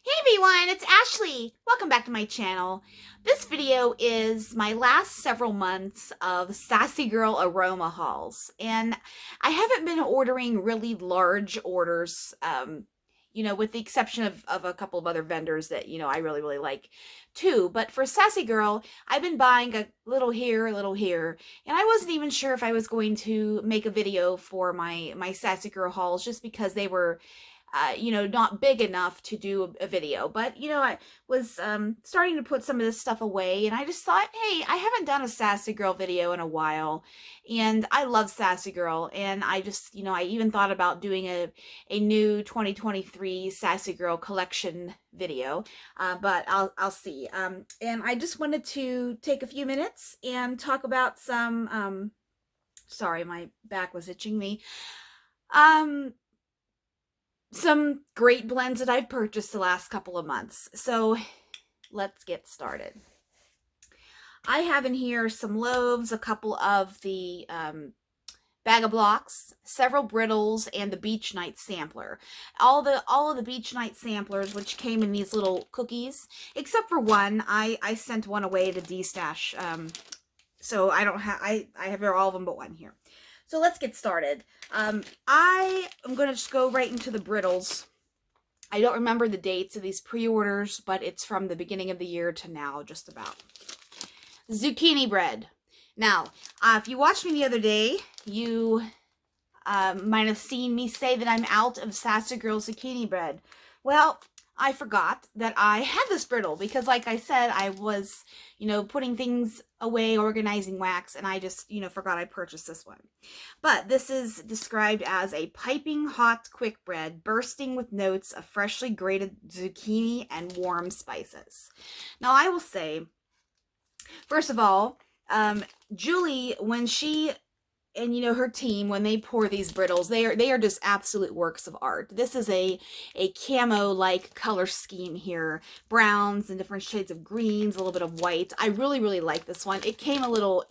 Hey everyone, it's Ashley. Welcome back to my channel. This video is my last several months of Sassy Girl Aroma hauls. And I haven't been ordering really large orders, with the exception of a couple of other vendors that, I really like too. But for Sassy Girl, I've been buying a little here, a little here. And I wasn't even sure if I was going to make a video for my Sassy Girl hauls just because they were not big enough to do a video. But, I was starting to put some of this stuff away, and I just thought, hey, I haven't done a Sassy Girl video in a while, and I love Sassy Girl, and I just, I even thought about doing a new 2023 Sassy Girl collection video, but I'll see. And I just wanted to take a few minutes and talk about some, sorry, my back was itching me. Some great blends that I've purchased the last couple of months. So let's get started. I have in here some Loaves, a couple of the Bag of Blocks, several Brittles, and the Beach Night sampler. All of the Beach Night samplers, which came in these little cookies, except for one. I sent one away to D-Stash, so I don't have I have all of them but one here. So let's get started. I am going to just go right into the Brittles. I don't remember the dates of these pre-orders, but it's from the beginning of the year to now, just about. Zucchini bread. Now, if you watched me the other day, you might have seen me say that I'm out of Sassy Girl zucchini bread. Well, I forgot that I had this brittle because, like I said, I was, putting things away, organizing wax, and I just, forgot I purchased this one. But this is described as a piping hot quick bread bursting with notes of freshly grated zucchini and warm spices. Now, I will say, first of all, Julie, when she and her team, when they pour these Brittles, they are just absolute works of art. This is a camo like color scheme here, browns and different shades of greens, a little bit of white. I really like this one. It came a little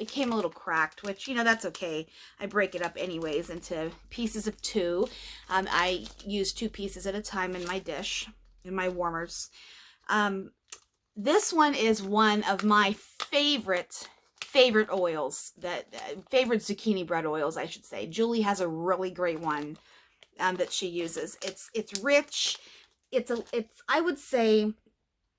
cracked, which that's okay. I break it up anyways into pieces of two. I use 2 pieces at a time in my dish, in my warmers. This one is one of my favorite oils, favorite zucchini bread oils, I should say. Julie has a really great one that she uses. It's rich. I would say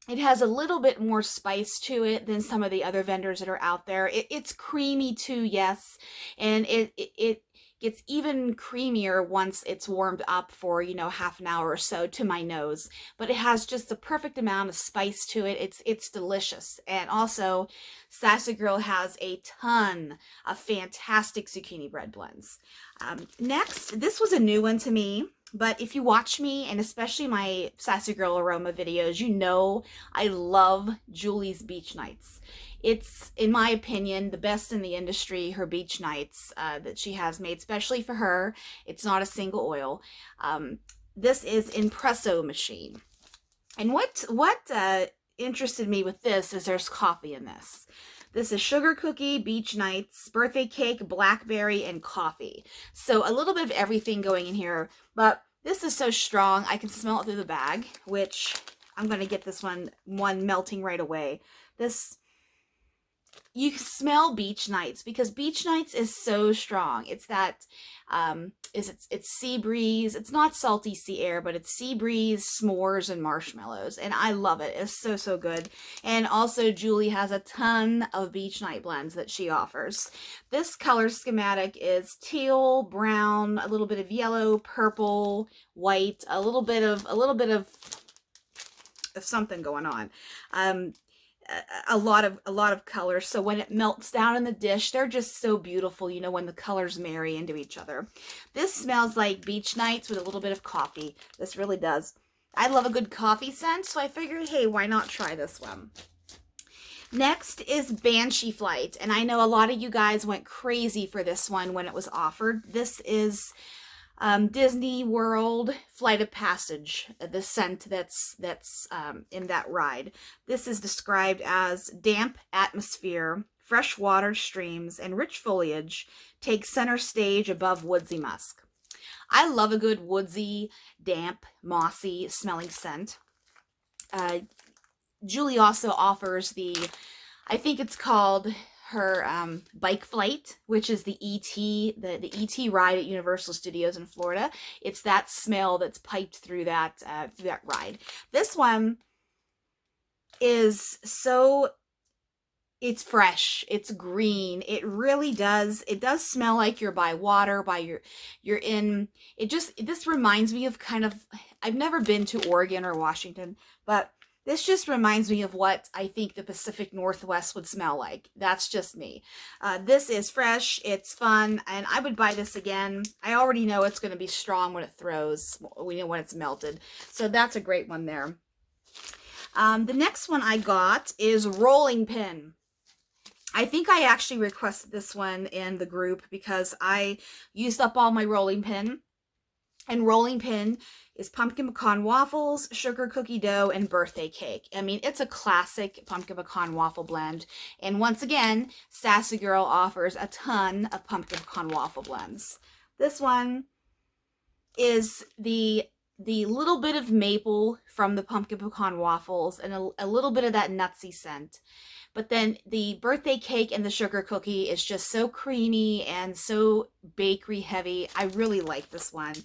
it has a little bit more spice to it than some of the other vendors that are out there. It's creamy too, yes, and it gets even creamier once it's warmed up for, half an hour or so to my nose. But it has just the perfect amount of spice to it. It's delicious. And also, Sassy Girl has a ton of fantastic zucchini bread blends. Next, this was a new one to me. But if you watch me, and especially my Sassy Girl Aroma videos, I love Julie's Beach Nights. It's, in my opinion, the best in the industry, her Beach Nights that she has made, especially for her. It's not a single oil. This is Impresso Machine. And what interested me with this is there's coffee in this. This is sugar cookie, beach nights, birthday cake, blackberry, and coffee. So a little bit of everything going in here, but this is so strong, I can smell it through the bag, which I'm going to get this one melting right away. You can smell Beach Nights because Beach Nights is so strong. It's that, it's sea breeze. It's not salty sea air, but it's sea breeze, s'mores, and marshmallows. And I love it. It's so good. And also Julie has a ton of Beach Night blends that she offers. This color schematic is teal, brown, a little bit of yellow, purple, white, a little bit of something going on. A lot of colors, so when it melts down in the dish, they're just so beautiful, when the colors marry into each other. This smells like Beach Nights with a little bit of coffee. This really does. I love a good coffee scent, so I figured, hey, why not try this one? Next is Banshee Flight, and I know a lot of you guys went crazy for this one when it was offered. This is Disney World Flight of Passage, the scent that's in that ride. This is described as damp atmosphere, fresh water streams, and rich foliage take center stage above woodsy musk. I love a good woodsy, damp, mossy smelling scent. Julie also offers I think it's called her bike flight, which is the the ET ride at Universal Studios in Florida. It's that smell that's piped through that ride. This one is so, it's fresh, it's green, it really does, it does smell like you're by water, you're in, this reminds me of kind of, I've never been to Oregon or Washington, but this just reminds me of what I think the Pacific Northwest would smell like. That's just me. This is fresh, it's fun, and I would buy this again. I already know it's going to be strong when it throws, we know when it's melted, so that's a great one there. The next one I got is Rolling Pin. I think I actually requested this one in the group because I used up all my rolling pin. And rolling pin is pumpkin pecan waffles, sugar cookie dough, and birthday cake. I mean, it's a classic pumpkin pecan waffle blend. And once again, Sassy Girl offers a ton of pumpkin pecan waffle blends. This one is the little bit of maple from the pumpkin pecan waffles and a little bit of that nutsy scent. But then the birthday cake and the sugar cookie is just so creamy and so bakery heavy. I really like this one.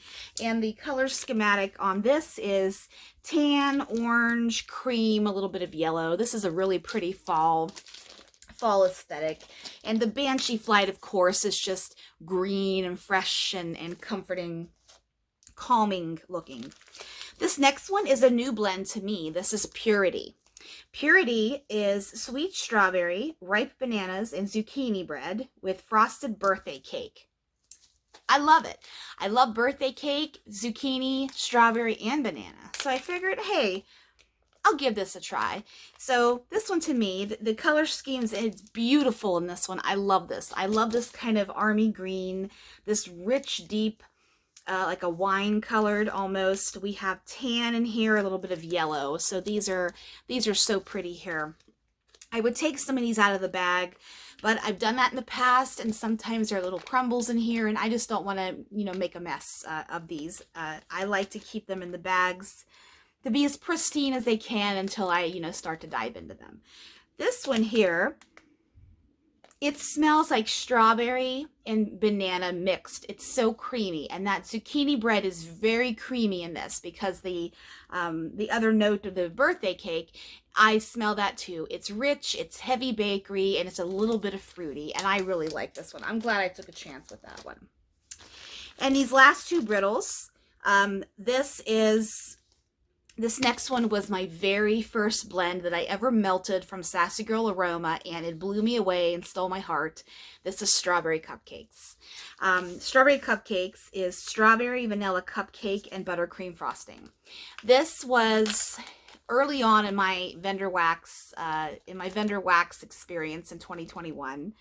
And the color schematic on this is tan, orange, cream, a little bit of yellow. This is a really pretty fall aesthetic. And the Banshee Flight, of course, is just green and fresh and comforting, calming looking. This next one is a new blend to me. This is Purity. Purity is sweet strawberry, ripe bananas, and zucchini bread with frosted birthday cake. I love it. I love birthday cake, zucchini, strawberry, and banana. So I figured, hey, I'll give this a try. So this one to me, the color schemes, it's beautiful in this one. I love this. I love this kind of army green, this rich, deep, like a wine colored almost. We have tan in here, a little bit of yellow. So these are so pretty here. I would take some of these out of the bag, but I've done that in the past, and sometimes there are little crumbles in here, and I just don't want to, make a mess of these. I like to keep them in the bags to be as pristine as they can until I, start to dive into them. This one here, it smells like strawberry and banana mixed. It's so creamy, and that zucchini bread is very creamy in this because the other note of the birthday cake, I smell that too. It's rich, it's heavy bakery, and it's a little bit of fruity, and I really like this one. I'm glad I took a chance with that one. And these last two Brittles, this next one was my very first blend that I ever melted from Sassy Girl Aroma, and it blew me away and stole my heart. This is Strawberry Cupcakes. Strawberry Cupcakes is strawberry vanilla cupcake and buttercream frosting. This was early on in my vendor wax experience in 2021.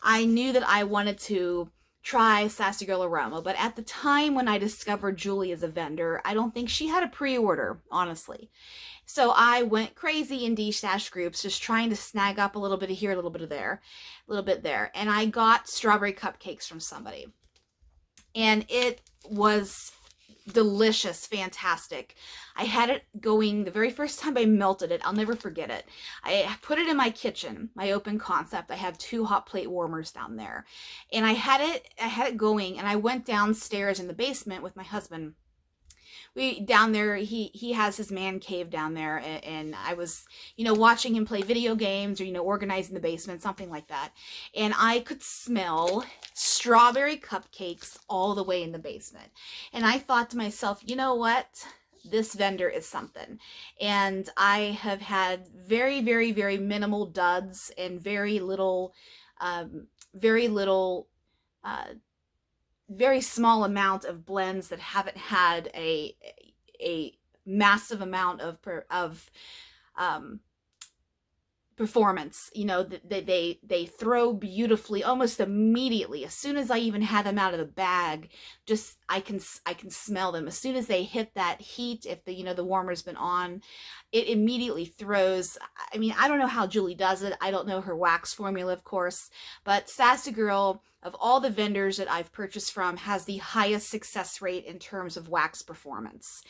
I knew that I wanted to try Sassy Girl Aroma, but at the time when I discovered Julie as a vendor, I don't think she had a pre-order, honestly. So I went crazy in D-Stash groups, just trying to snag up a little bit of here, a little bit of there, a little bit there, and I got strawberry cupcakes from somebody, and it was delicious, fantastic. I had it going the very first time I melted it. I'll never forget it. I put it in my kitchen, my open concept. I have 2 hot plate warmers down there, and I had it going, and I went downstairs in the basement with my husband. Down there, he has his man cave down there, and I was, watching him play video games or, organizing the basement, something like that. And I could smell strawberry cupcakes all the way in the basement. And I thought to myself, you know what? This vendor is something. And I have had very, very, very minimal duds and very small amount of blends that haven't had a massive amount of performance. They throw beautifully almost immediately. As soon as I even had them out of the bag, just I can smell them. As soon as they hit that heat, if the warmer's been on, it immediately throws. I mean, I don't know how Julie does it. I don't know her wax formula, of course, but Sassy Girl, of all the vendors that I've purchased from, has the highest success rate in terms of wax performance.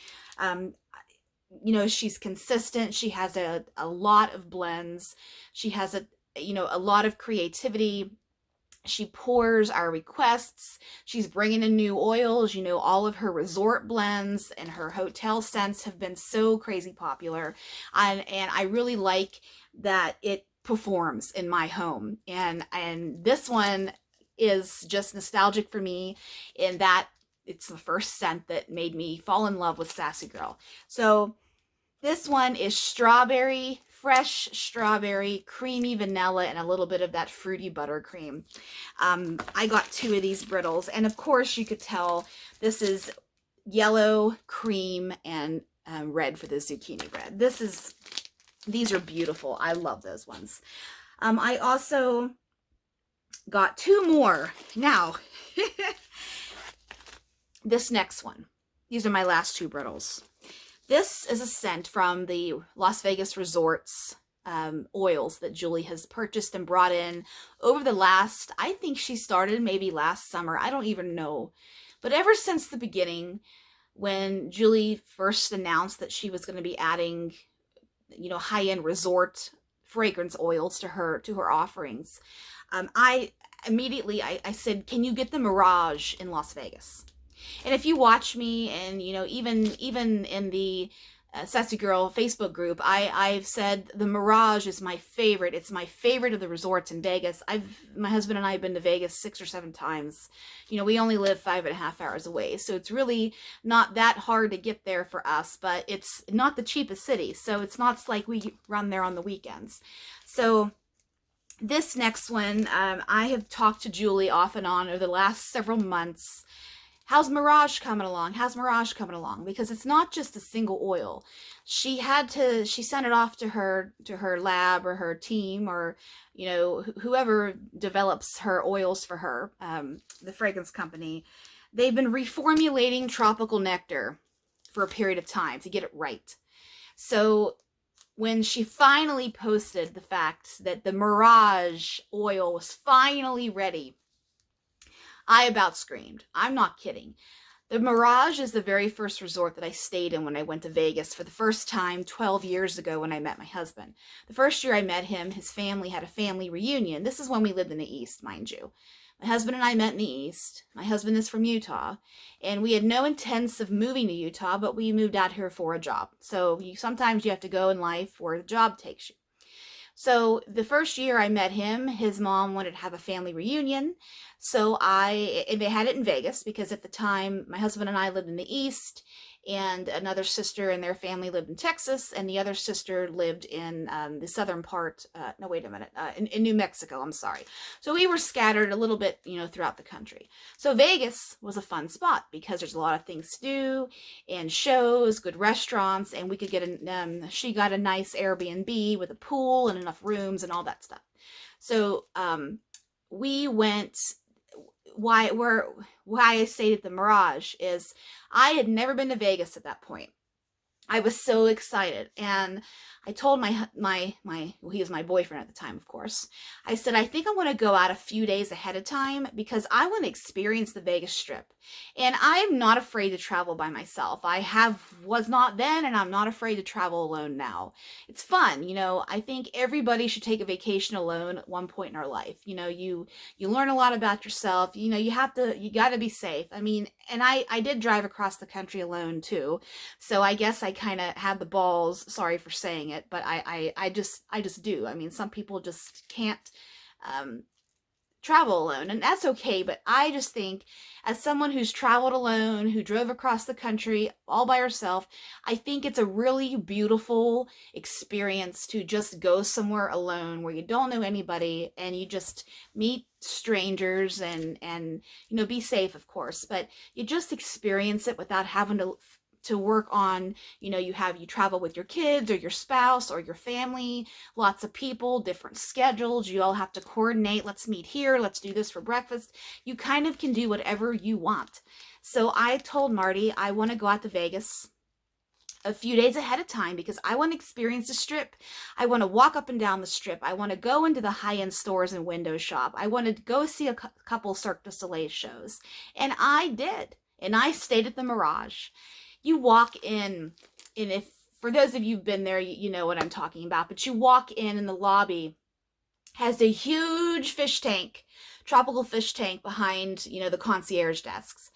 you know, she's consistent. She has a lot of blends. She has a lot of creativity. She pours our requests. She's bringing in new oils. You know, all of her resort blends and her hotel scents have been so crazy popular. And I really like that it performs in my home. And this one is just nostalgic for me in that it's the first scent that made me fall in love with Sassy Girl. So this one is strawberry, fresh strawberry, creamy vanilla, and a little bit of that fruity buttercream. I got 2 of these Brittles, and of course you could tell this is yellow, cream, and red for the zucchini red. These are beautiful. I love those ones. I also got 2 more. Now, this next one. These are my last 2 Brittles. This is a scent from the Las Vegas Resorts oils that Julie has purchased and brought in over the last, I think she started maybe last summer. I don't even know. But ever since the beginning, when Julie first announced that she was going to be adding, you know, high-end resort fragrance oils to her offerings, I immediately said, can you get the Mirage in Las Vegas? And if you watch me, and you know, even in the Sassy Girl Facebook group, I've said the Mirage is my favorite. It's my favorite of the resorts in Vegas. My husband and I have been to Vegas 6 or 7 times. You know, we only live 5.5 hours away, so it's really not that hard to get there for us. But it's not the cheapest city, so it's not like we run there on the weekends. So this next one, I have talked to Julie off and on over the last several months. How's Mirage coming along? How's Mirage coming along? Because it's not just a single oil. She sent it off to her lab or her team, or, you know, whoever develops her oils for her, the fragrance company. They've been reformulating tropical nectar for a period of time to get it right. So when she finally posted the fact that the Mirage oil was finally ready, I about screamed. I'm not kidding. The Mirage is the very first resort that I stayed in when I went to Vegas for the first time 12 years ago when I met my husband. The first year I met him, his family had a family reunion. This is when we lived in the East, mind you. My husband and I met in the East. My husband is from Utah, and we had no intents of moving to Utah, but we moved out here for a job. So sometimes you have to go in life where the job takes you. So the first year I met him, his mom wanted to have a family reunion. So and they had it in Vegas because at the time my husband and I lived in the East, and another sister and their family lived in Texas, and the other sister lived in the southern part, no, wait a minute, in New Mexico, I'm sorry. So we were scattered a little bit, you know, throughout the country. So Vegas was a fun spot because there's a lot of things to do, and shows, good restaurants, and we could get she got a nice Airbnb with a pool and enough rooms and all that stuff. So we went. Why I stayed at the Mirage is I had never been to Vegas at that point. I was so excited, and I told well, he was my boyfriend at the time, of course. I said, I think I want to go out a few days ahead of time because I want to experience the Vegas Strip. And I'm not afraid to travel by myself. Was not then, and I'm not afraid to travel alone now. It's fun, you know. I think everybody should take a vacation alone at one point in our life. You know, you learn a lot about yourself. You know, you got to be safe. I mean, and I did drive across the country alone too. So I guess I kind of had the balls, sorry for saying it, but I just do. I mean, some people just can't travel alone, and that's okay. But I just think, as someone who's traveled alone, who drove across the country all by herself, I think it's a really beautiful experience to just go somewhere alone where you don't know anybody and you just meet strangers and you know, be safe, of course, but you just experience it without having to work on, you know, you travel with your kids or your spouse or your family, lots of people, different schedules, you all have to coordinate, let's meet here, let's do this for breakfast. You kind of can do whatever you want. So I told Marty I want to go out to Vegas a few days ahead of time because I want to experience the Strip. I want to walk up and down the Strip. I want to go into the high-end stores and window shop. I want to go see a couple Cirque du Soleil shows. And I did. And I stayed at the Mirage. You walk in, and if for those of you who've been there, you know what I'm talking about. But you walk in and the lobby has a huge fish tank, tropical fish tank behind, you know, the concierge desks.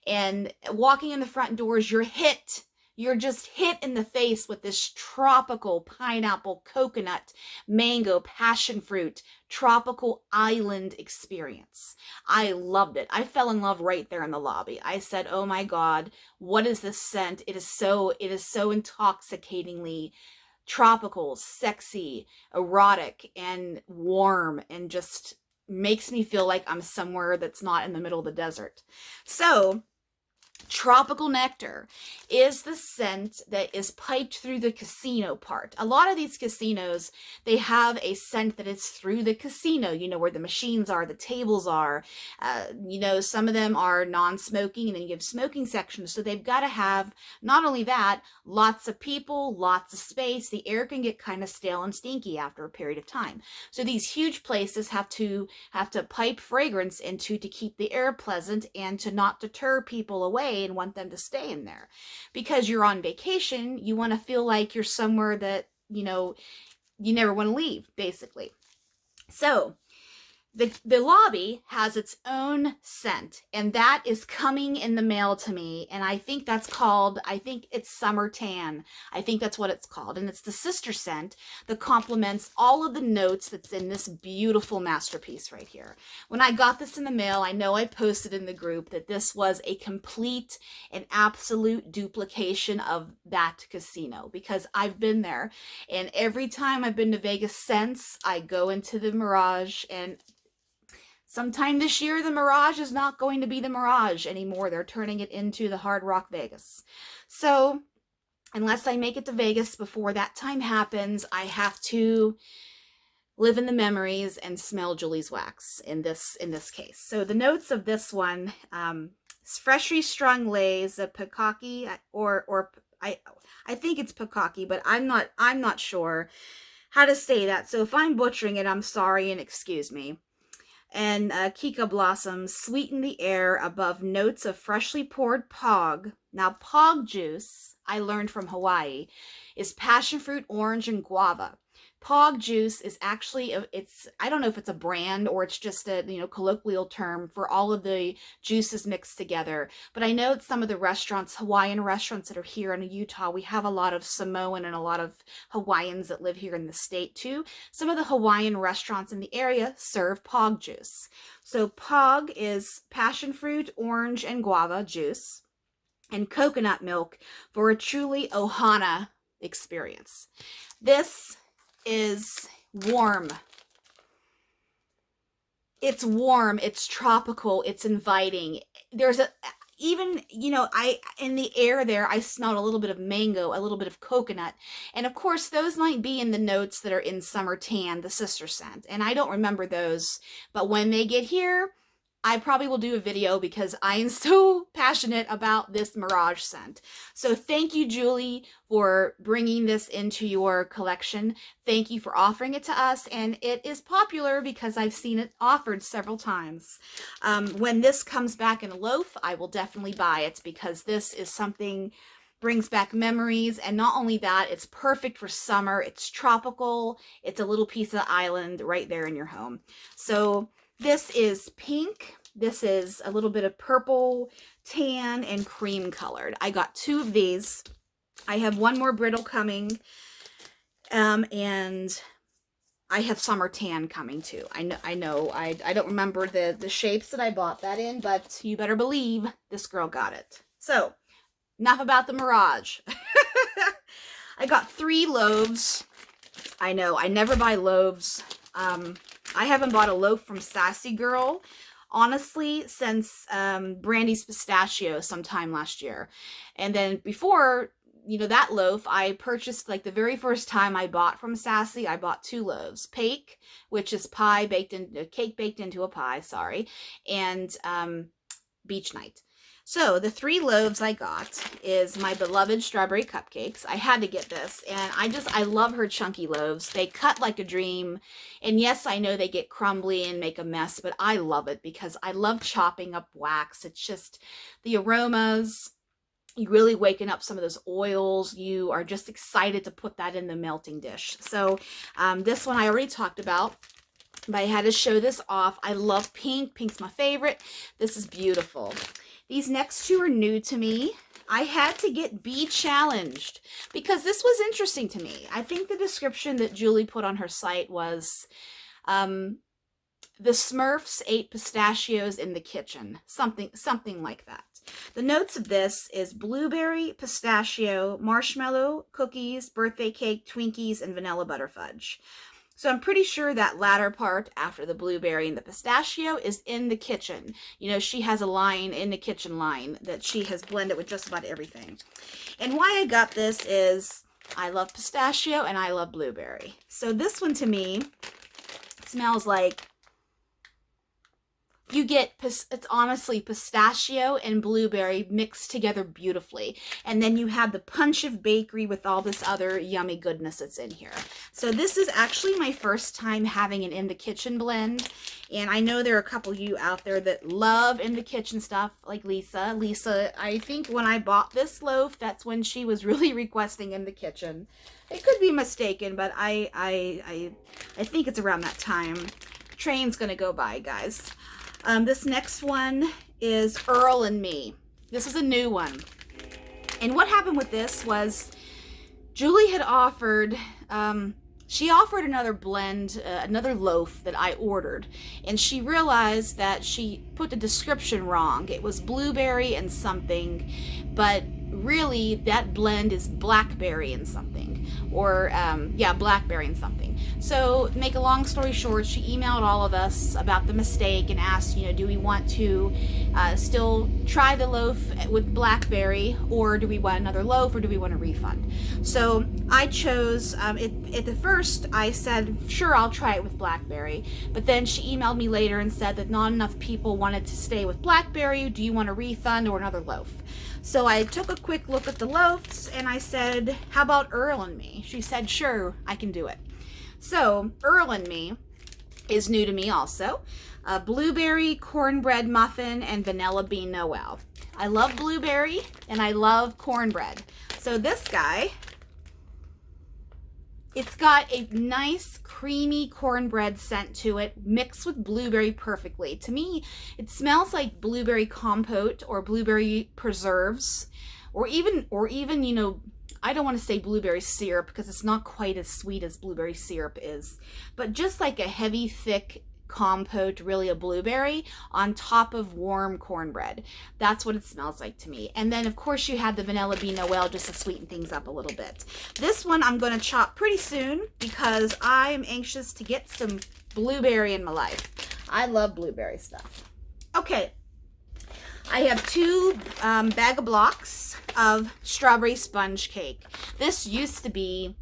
And walking in the front doors, you're just hit in the face with this tropical pineapple, coconut, mango, passion fruit, tropical island experience. I loved it. I fell in love right there in the lobby. I said, oh my God, what is this scent? It is so intoxicatingly tropical, sexy, erotic, and warm, and just makes me feel like I'm somewhere that's not in the middle of the desert. So tropical nectar is the scent that is piped through the casino part. A lot of these casinos, they have a scent that is through the casino, you know, where the machines are, the tables are. You know, some of them are non-smoking, and then you have smoking sections. So they've got to have, not only that, lots of people, lots of space. The air can get kind of stale and stinky after a period of time. So these huge places have to pipe fragrance into to keep the air pleasant and to not deter people away and want them to stay in there. Because you're on vacation, you want to feel like you're somewhere that, you know, you never want to leave, basically. So the lobby has its own scent, and that is coming in the mail to me, and I think that's called, I think it's Summer Tan. I think that's what it's called, and it's the sister scent that complements all of the notes that's in this beautiful masterpiece right here. When I got this in the mail, I know I posted in the group that this was a complete and absolute duplication of that casino, because I've been there, and every time I've been to Vegas since, I go into the Mirage, and sometime this year, the Mirage is not going to be the Mirage anymore. They're turning it into the Hard Rock Vegas. So, unless I make it to Vegas before that time happens, I have to live in the memories and smell Julie's wax in this case. So, the notes of this one, freshly strung lays, a Pukaki, or I think it's Pukaki, but I'm not sure how to say that. So, if I'm butchering it, I'm sorry and excuse me. And Kika blossoms sweeten the air above notes of freshly poured pog. Now, pog juice, I learned from Hawaii, is passion fruit, orange, and guava. Pog juice is actually, I don't know if it's a brand or it's just a, you know, colloquial term for all of the juices mixed together. But I know at some of the restaurants, Hawaiian restaurants that are here in Utah, we have a lot of Samoan and a lot of Hawaiians that live here in the state too. Some of the Hawaiian restaurants in the area serve pog juice. So pog is passion fruit, orange, and guava juice, and coconut milk for a truly ohana experience. This is warm. It's warm, it's tropical, it's inviting. There's even, you know, in the air there, I smelled a little bit of mango, a little bit of coconut. And of course, those might be in the notes that are in Summer Tan, the sister scent. And I don't remember those, but when they get here, I probably will do a video because I am so passionate about this Mirage scent. So thank you, Julie, for bringing this into your collection. Thank you for offering it to us. And it is popular because I've seen it offered several times. When this comes back in a loaf, I will definitely buy it because this is something brings back memories. And not only that, it's perfect for summer. It's tropical. It's a little piece of the island right there in your home. So this is pink. This is a little bit of purple, tan, and cream colored. I got 2 of these. I have one more brittle coming. And I have Summer Tan coming too. I know. I don't remember the shapes that I bought that in, but you better believe this girl got it. So, enough about the Mirage. I got 3 Loaves. I know, I never buy Loaves. I haven't bought a loaf from Sassy Girl, honestly, since Brandy's Pistachio sometime last year. And then before, you know, that loaf, I purchased, like, the very first time I bought from Sassy, I bought 2 loaves. Pake, which is cake baked into a pie, sorry, and Beach Night. So, the 3 loaves I got is my beloved strawberry cupcakes. I had to get this, and I love her chunky loaves. They cut like a dream, and yes, I know they get crumbly and make a mess, but I love it because I love chopping up wax. It's just the aromas, you really waken up some of those oils. You are just excited to put that in the melting dish. So this one I already talked about, but I had to show this off. I love pink. Pink's my favorite. This is beautiful. These next two are new to me. I had to get Bee Challenged because this was interesting to me. I think the description that Julie put on her site was, the Smurfs ate pistachios in the kitchen. Something like that. The notes of this is blueberry, pistachio, marshmallow, cookies, birthday cake, Twinkies, and vanilla butter fudge. So I'm pretty sure that latter part after the blueberry and the pistachio is in the kitchen. You know, she has a line in the kitchen line that she has blended with just about everything. And why I got this is I love pistachio and I love blueberry. So this one to me smells like you get, it's honestly pistachio and blueberry mixed together beautifully. And then you have the punch of bakery with all this other yummy goodness that's in here. So this is actually my first time having an in the kitchen blend. And I know there are a couple of you out there that love in the kitchen stuff, like Lisa. Lisa, I think when I bought this loaf, that's when she was really requesting in the kitchen. It could be mistaken, but I think it's around that time. Train's gonna go by, guys. This next one is Earl and Me. This is a new one. And what happened with this was Julie had offered, she offered another blend, another loaf that I ordered. And she realized that she put the description wrong. It was blueberry and something, but really that blend is blackberry and something. Or, yeah, blackberry and something. So, make a long story short, she emailed all of us about the mistake and asked, you know, do we want to still try the loaf with blackberry, or do we want another loaf, or do we want a refund? So, I chose, at the first, I said, sure, I'll try it with blackberry. But then she emailed me later and said that not enough people wanted to stay with blackberry. Do you want a refund or another loaf? So I took a quick look at the loaves and I said, how about Earl and Me? She said, sure, I can do it. So Earl and Me is new to me also. Blueberry cornbread muffin and vanilla bean Noel. I love blueberry and I love cornbread. So this guy, it's got a nice creamy cornbread scent to it, mixed with blueberry perfectly. To me, it smells like blueberry compote or blueberry preserves, or even, you know, I don't want to say blueberry syrup because it's not quite as sweet as blueberry syrup is, but just like a heavy, thick compote, really a blueberry on top of warm cornbread. That's what it smells like to me. And then of course you have the vanilla bean Noel just to sweeten things up a little bit. This one I'm going to chop pretty soon because I am anxious to get some blueberry in my life. I love blueberry stuff. Okay, I have two bag of blocks of strawberry sponge cake. This used to be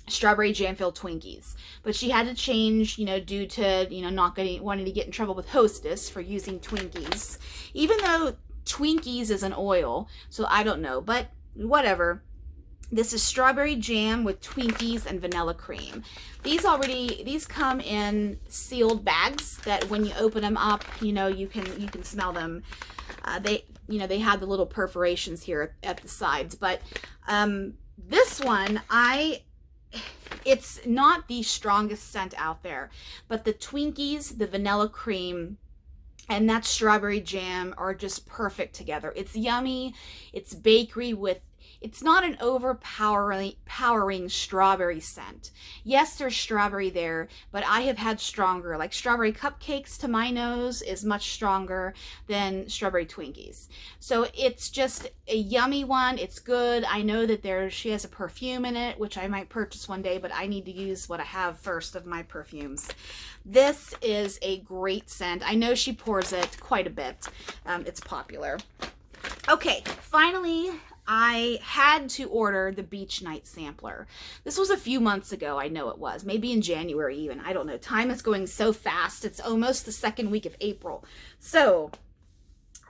strawberry jam-filled Twinkies, but she had to change, you know, due to, you know, not wanting to get in trouble with Hostess for using Twinkies, even though Twinkies is an oil, so I don't know, but whatever. This is strawberry jam with Twinkies and vanilla cream. These come in sealed bags that when you open them up, you know, you can smell them. You know, they have the little perforations here at the sides, but this one, it's not the strongest scent out there, but the Twinkies, the vanilla cream, and that strawberry jam are just perfect together. It's yummy. It's bakery with, it's not an overpowering strawberry scent. Yes, there's strawberry there, but I have had stronger, like strawberry cupcakes to my nose is much stronger than strawberry Twinkies. So it's just a yummy one. It's good. I know that she has a perfume in it, which I might purchase one day, but I need to use what I have first of my perfumes. This is a great scent. I know she pours it quite a bit. It's popular. Okay, finally, I had to order the Beach Night Sampler. This was a few months ago, I know it was. Maybe in January even. I don't know. Time is going so fast. It's almost the second week of April. So,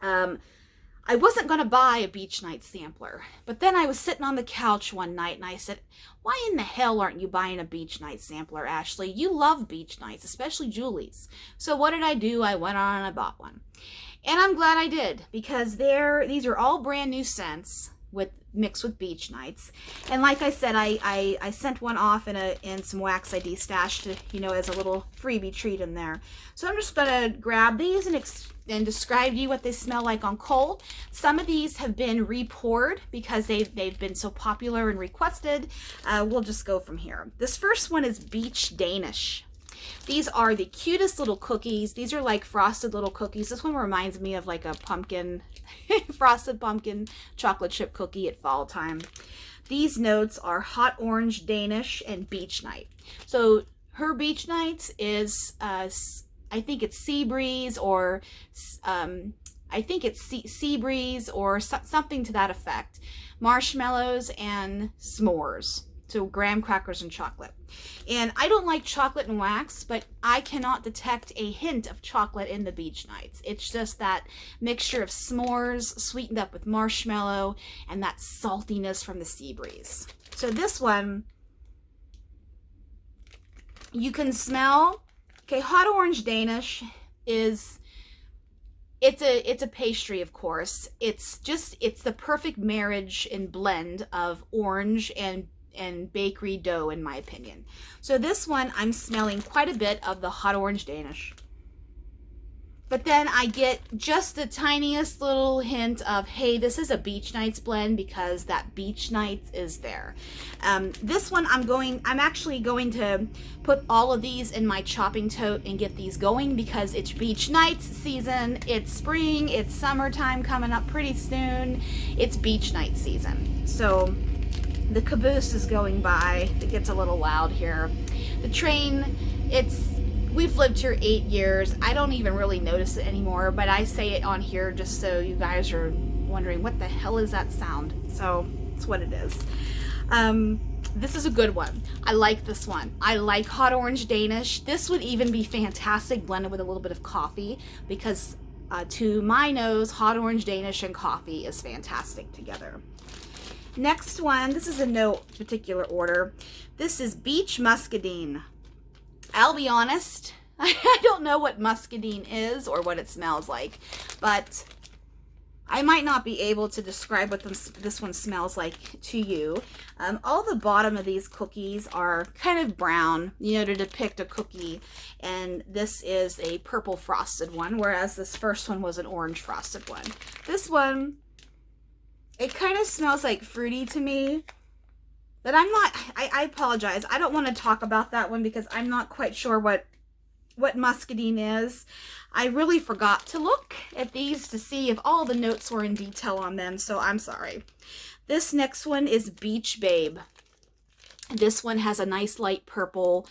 I wasn't going to buy a Beach Night Sampler. But then I was sitting on the couch one night and I said, why in the hell aren't you buying a Beach Night Sampler, Ashley? You love Beach Nights, especially Julie's. So what did I do? I went on and I bought one. And I'm glad I did, because these are all brand new scents. mixed with Beach Nights. And like I said, I sent one off in some Wax ID stash to, you know, as a little freebie treat in there. So I'm just gonna grab these and describe to you what they smell like on cold. Some of these have been re-poured because they've been so popular and requested. We'll just go from here. This first one is Beach Danish. These are the cutest little cookies. These are like frosted little cookies. This one reminds me of like a pumpkin, frosted pumpkin chocolate chip cookie at fall time. These notes are hot orange, Danish, and beach night. So her beach nights is, I think it's sea breeze or sea breeze or something to that effect. Marshmallows and s'mores. So graham crackers and chocolate. And I don't like chocolate and wax, but I cannot detect a hint of chocolate in the Beach Nights. It's just that mixture of s'mores sweetened up with marshmallow and that saltiness from the sea breeze. So this one, you can smell, okay, hot orange Danish is, it's a pastry, of course. It's the perfect marriage and blend of orange and bakery dough, in my opinion. So this one, I'm smelling quite a bit of the hot orange Danish. But then I get just the tiniest little hint of, hey, this is a Beach Nights blend because that Beach Nights is there. This one, I'm actually going to put all of these in my chopping tote and get these going because it's Beach Nights season. It's spring, it's summertime coming up pretty soon. It's Beach Night season. So the caboose is going by. It gets a little loud here. The train, we've lived here 8 years. I don't even really notice it anymore, but I say it on here just so you guys are wondering, what the hell is that sound? So it's what it is. This is a good one. I like this one. I like hot orange Danish. This would even be fantastic blended with a little bit of coffee because to my nose, hot orange Danish and coffee is fantastic together. Next one, this is in no particular order. This is Beach Muscadine. I'll be honest, I don't know what muscadine is or what it smells like, but I might not be able to describe what this one smells like to you. All the bottom of these cookies are kind of brown, you know, to depict a cookie, and this is a purple frosted one, whereas this first one was an orange frosted one. This one, it kind of smells like fruity to me, but I apologize. I don't want to talk about that one because I'm not quite sure what muscadine is. I really forgot to look at these to see if all the notes were in detail on them, so I'm sorry. This next one is Beach Babe. This one has a nice light purple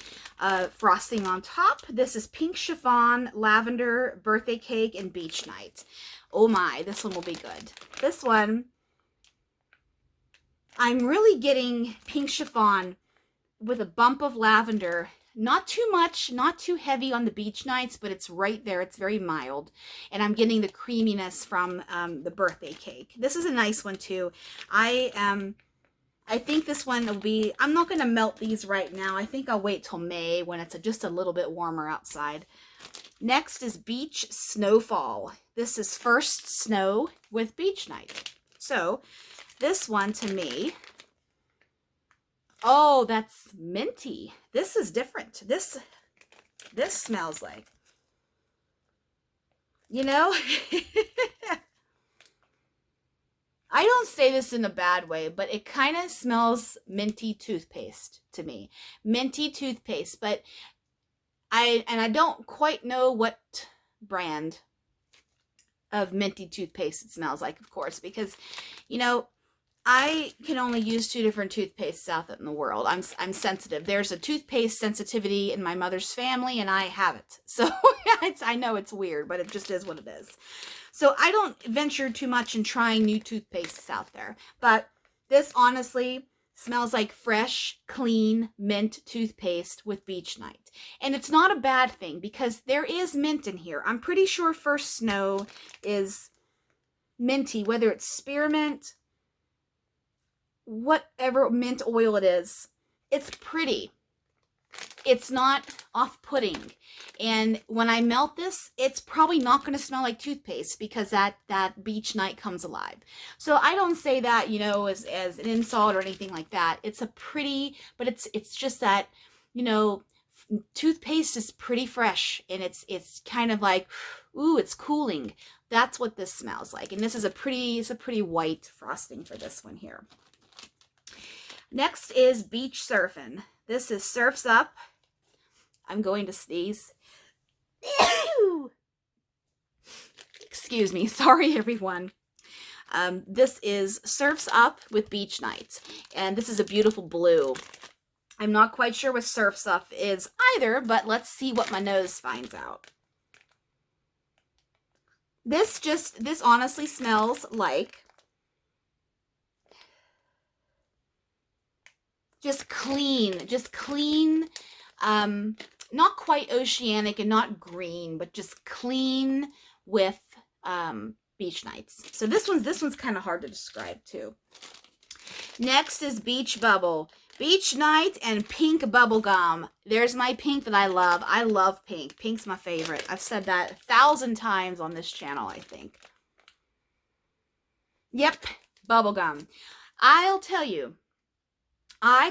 frosting on top. This is pink chiffon, lavender, birthday cake, and beach night. Oh my, this one will be good. This one, I'm really getting pink chiffon with a bump of lavender. Not too much, not too heavy on the beach nights, but it's right there. It's very mild. And I'm getting the creaminess from the birthday cake. This is a nice one too. I think this one will be, I'm not going to melt these right now. I think I'll wait till May when it's just a little bit warmer outside. Next is Beach Snowfall. This is first snow with beach night. So this one to me, oh, that's minty. This is different. This smells like, you know, I don't say this in a bad way, but it kind of smells minty toothpaste to me. Minty toothpaste, but I don't quite know what brand of minty toothpaste it smells like, of course, because, you know, I can only use 2 different toothpastes out in the world. I'm sensitive. There's a toothpaste sensitivity in my mother's family, and I have it. So I know it's weird, but it just is what it is. So I don't venture too much in trying new toothpastes out there. But this honestly smells like fresh, clean mint toothpaste with beach night. And it's not a bad thing because there is mint in here. I'm pretty sure first snow is minty, whether it's spearmint, whatever mint oil it is. It's pretty. it's not off-putting. And when I melt this, it's probably not going to smell like toothpaste because that beach night comes alive. So I don't say that, you know, as an insult or anything like that. It's a pretty, but it's just that, you know, toothpaste is pretty fresh, and it's kind of like, ooh, it's cooling. That's what this smells like. And this is it's a pretty white frosting for this one here. Next is Beach Surfin'. This is Surf's Up. I'm going to sneeze. Excuse me. Sorry, everyone. This is Surf's Up with Beach Nights. And this is a beautiful blue. I'm not quite sure what Surf's Up is either, but let's see what my nose finds out. This honestly smells like just clean, not quite oceanic and not green, but just clean with Beach Nights. So this one's kind of hard to describe too. Next is Beach Bubble. Beach Night and Pink Bubblegum. There's my pink that I love. I love pink. Pink's my favorite. I've said that 1,000 times on this channel, I think. Yep, bubblegum. I'll tell you, I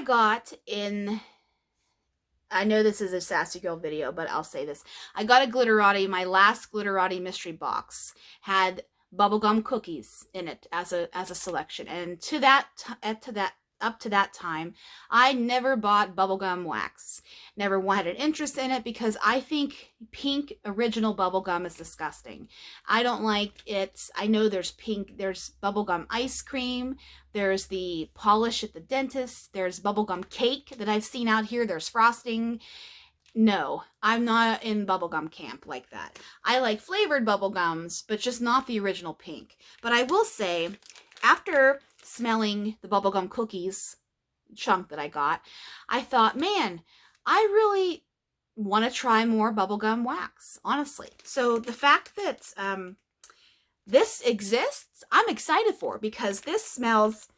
know this is a Sassy Girl video, but I'll say this. I got a Glitterati. My last Glitterati mystery box had bubblegum cookies in it as a selection. And up to that time, I never bought bubblegum wax. Never had an interest in it because I think pink original bubblegum is disgusting. I don't like it. I know there's bubblegum ice cream. There's the polish at the dentist. There's bubblegum cake that I've seen out here. There's frosting. No, I'm not in bubblegum camp like that. I like flavored bubblegums, but just not the original pink. But I will say, after smelling the bubblegum cookies chunk that I got, I thought, man, I really want to try more bubblegum wax, honestly. So the fact that this exists, I'm excited for, because this smells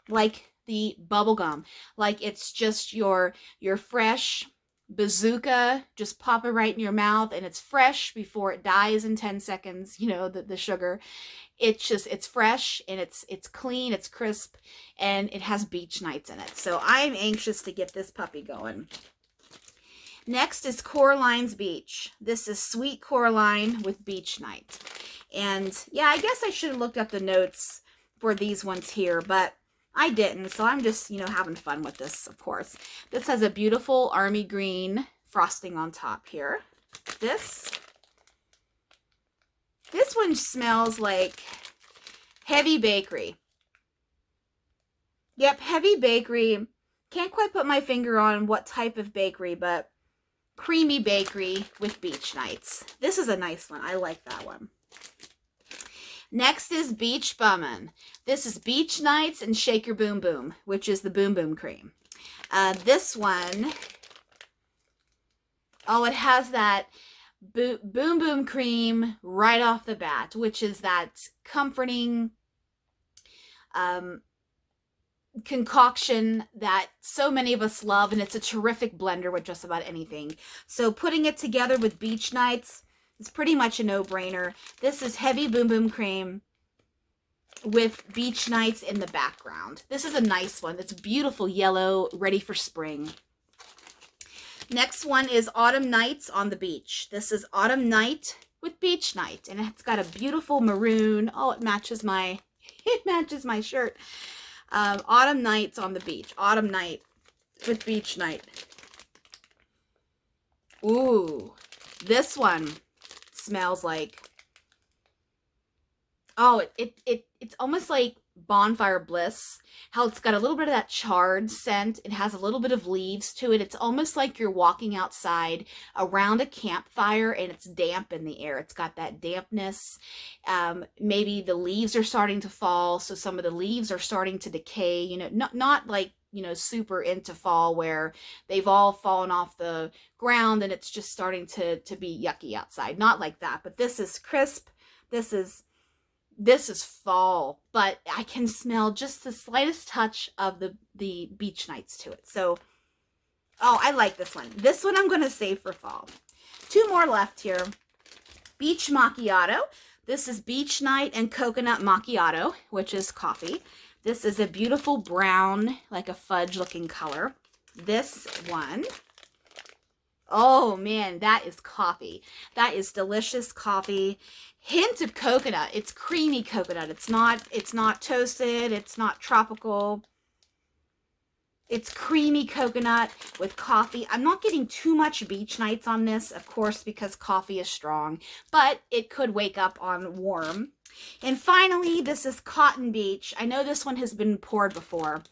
like the bubblegum. Like it's just your fresh bazooka, just pop it right in your mouth, and it's fresh before it dies in 10 seconds, you know, the sugar. It's fresh, and it's clean, it's crisp, and it has Beach Nights in it. So I'm anxious to get this puppy going. Next is Coraline's Beach. This is Sweet Coraline with Beach Night. And yeah, I guess I should have looked up the notes for these ones here, but I didn't. So I'm just, you know, having fun with this, of course. This has a beautiful army green frosting on top here. This one smells like Heavy Bakery. Yep, Heavy Bakery. Can't quite put my finger on what type of bakery, but creamy bakery with Beach Nights. This is a nice one. I like that one. Next is Beach Bummin'. This is Beach Nights and Shake Your Boom Boom, which is the Boom Boom Cream. This one, oh, it has that Boom Boom Cream right off the bat, which is that comforting concoction that so many of us love, and it's a terrific blender with just about anything. So putting it together with Beach Nights is pretty much a no-brainer. This is Heavy Boom Boom Cream with Beach Nights in the background. This is a nice one. It's beautiful yellow, ready for spring. Next one is Autumn Nights on the Beach. This is Autumn Night with Beach Night, and it's got a beautiful maroon. Oh, it matches my shirt. Autumn Nights on the Beach. Autumn Night with Beach Night. Ooh, this one smells like, oh, it's almost like Bonfire Bliss. How it's got a little bit of that charred scent. It has a little bit of leaves to it. It's almost like you're walking outside around a campfire and it's damp in the air. It's got that dampness. Maybe the leaves are starting to fall, so some of the leaves are starting to decay. You know, not like, you know, super into fall where they've all fallen off the ground and it's just starting to be yucky outside. Not like that, but this is crisp. This is fall, but I can smell just the slightest touch of the Beach Nights to it. So Oh, I like this one. This one I'm going to save for fall. 2 more left here. Beach Macchiato. This is Beach Night and Coconut Macchiato, which is coffee. This is a beautiful brown, like a fudge looking color. This one, oh man, that is coffee. That is delicious coffee. Hint of coconut. It's creamy coconut. It's not toasted. It's not tropical. It's creamy coconut with coffee. I'm not getting too much beach nights on this, of course, because coffee is strong, but it could wake up on warm. And finally, this is Cotton Beach. I know this one has been poured before,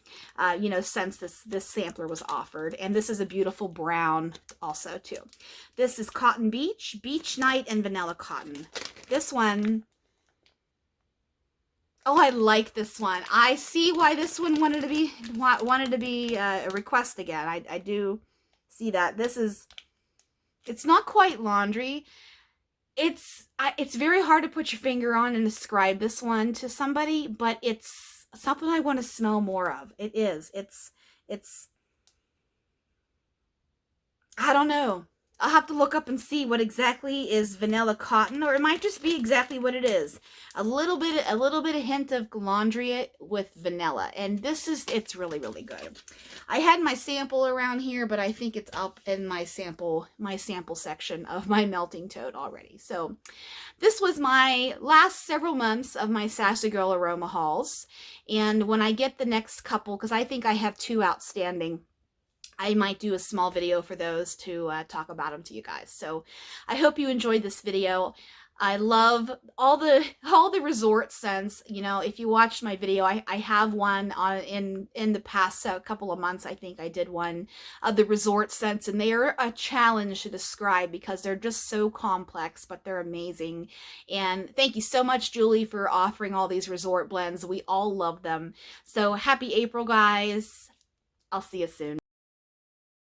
you know, since this sampler was offered. And this is a beautiful brown also, too. This is Cotton Beach, Beach Night, and Vanilla Cotton. This one... Oh, I like this one. I see why this one wanted to be a request again. I do see that. This is, it's not quite laundry. It's very hard to put your finger on and describe this one to somebody, but it's something I want to smell more of. It is. It's I don't know. I'll have to look up and see what exactly is vanilla cotton, or it might just be exactly what it is. A little bit of hint of laundry with vanilla. And it's really, really good. I had my sample around here, but I think it's up in my sample section of my melting tote already. So this was my last several months of my Sassy Girl Aroma hauls. And when I get the next couple, because I think I have 2 outstanding, I might do a small video for those to talk about them to you guys. So I hope you enjoyed this video. I love all the resort scents. You know, if you watched my video, I have one on in the past couple of months. I think I did one of the resort scents, and they are a challenge to describe because they're just so complex, but they're amazing. And thank you so much, Julie, for offering all these resort blends. We all love them. So happy April, guys. I'll see you soon.